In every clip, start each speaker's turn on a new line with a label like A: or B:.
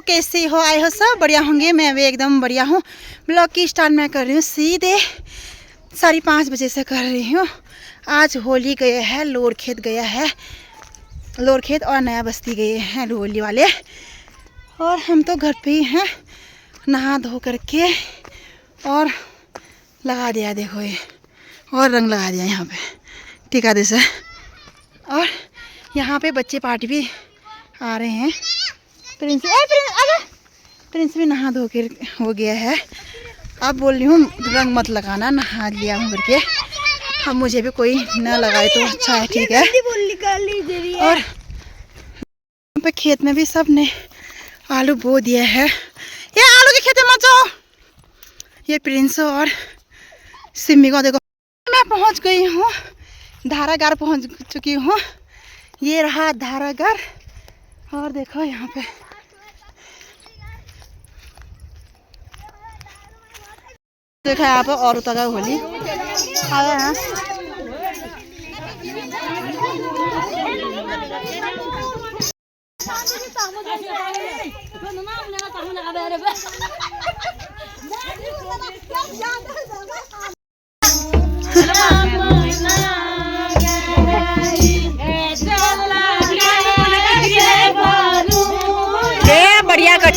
A: कैसे हो? आए हो सब बढ़िया होंगे। मैं भी एकदम बढ़िया हूँ। ब्लॉग की स्टार्ट मैं कर रही हूँ सीधे 5:30 बजे से कर रही हूँ। आज होली गए हैं, लोरखेत गया है, लोरखेत और नया बस्ती गए हैं होली वाले। और हम तो घर पे ही हैं, नहा धो करके और लगा दिया, देखो ये, और रंग लगा दिया यहाँ पे टीका दे से। और यहाँ पे बच्चे पार्टी भी आ रहे हैं। प्रिंस भी नहा धो के हो गया है। अब बोल रही हूँ रंग मत लगाना, नहा लिया हूँ करके। अब मुझे भी कोई न लगाए तो अच्छा है, ठीक है। और यहाँ पे खेत में भी सब ने आलू बो दिया है। ये आलू के खेत में मत जाओ। ये प्रिंस और सिम्मी को देखो। मैं पहुँच गई हूँ, धारागार पहुँच चुकी हूँ। ये रहा धारागार। और देखो यहाँ पे देखा यहाँ पे औरतों का होली आया है। बढ़िया कट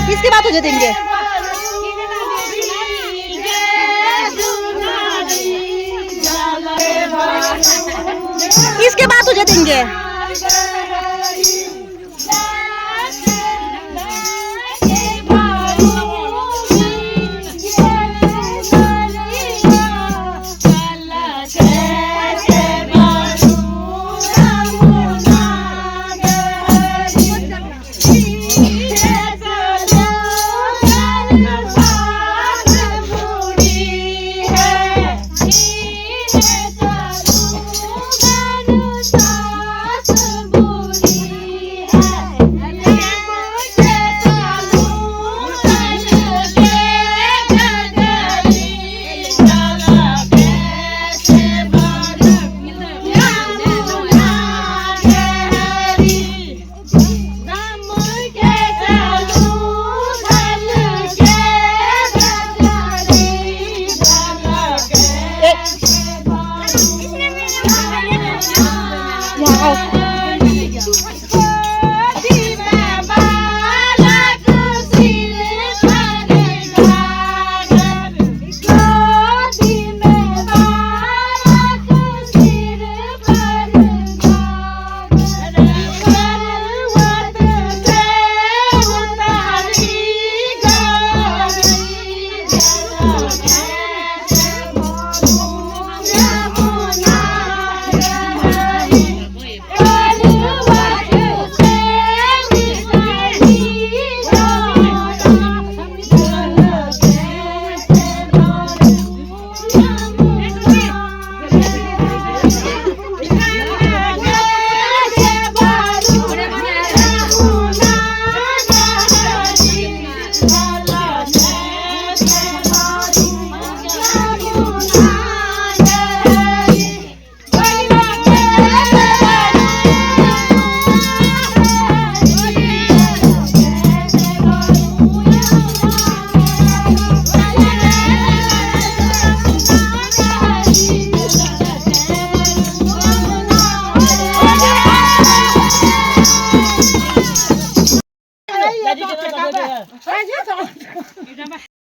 A: इसके बाद हो जाएंगे। इसके बाद हो जाएंगे।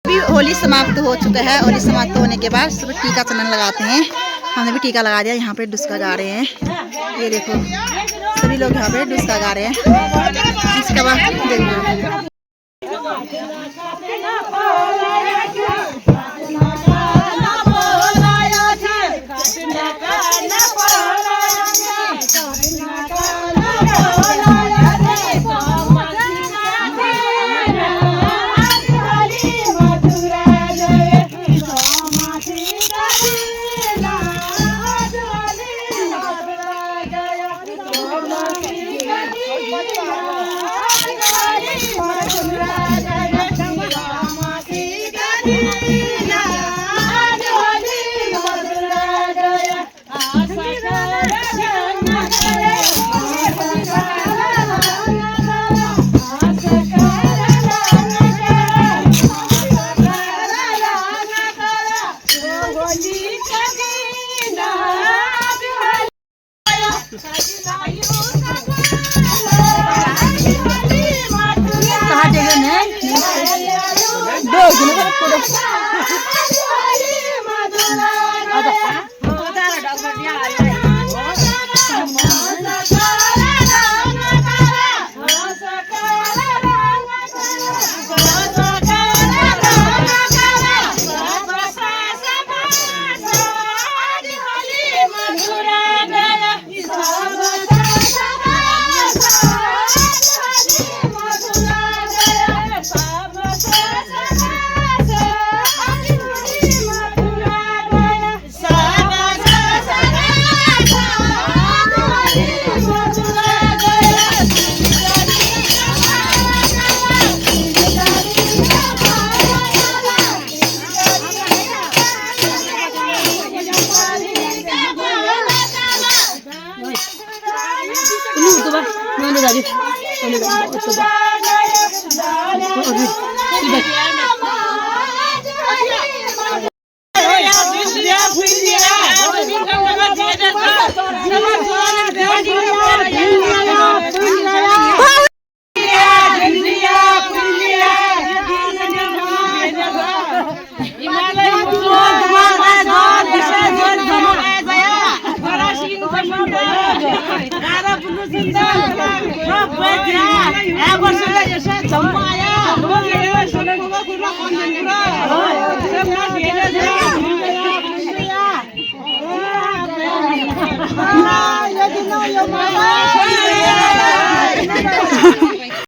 A: अभी होली समाप्त हो चुका है। होली समाप्त होने के बाद सब टीका चंदन लगाते हैं। हमने भी टीका लगा दिया। यहाँ पे डुस्का गा रहे हैं, ये देखो सभी लोग यहाँ पे डुस्का गा रहे हैं। इसके बाद देखो
B: Mama.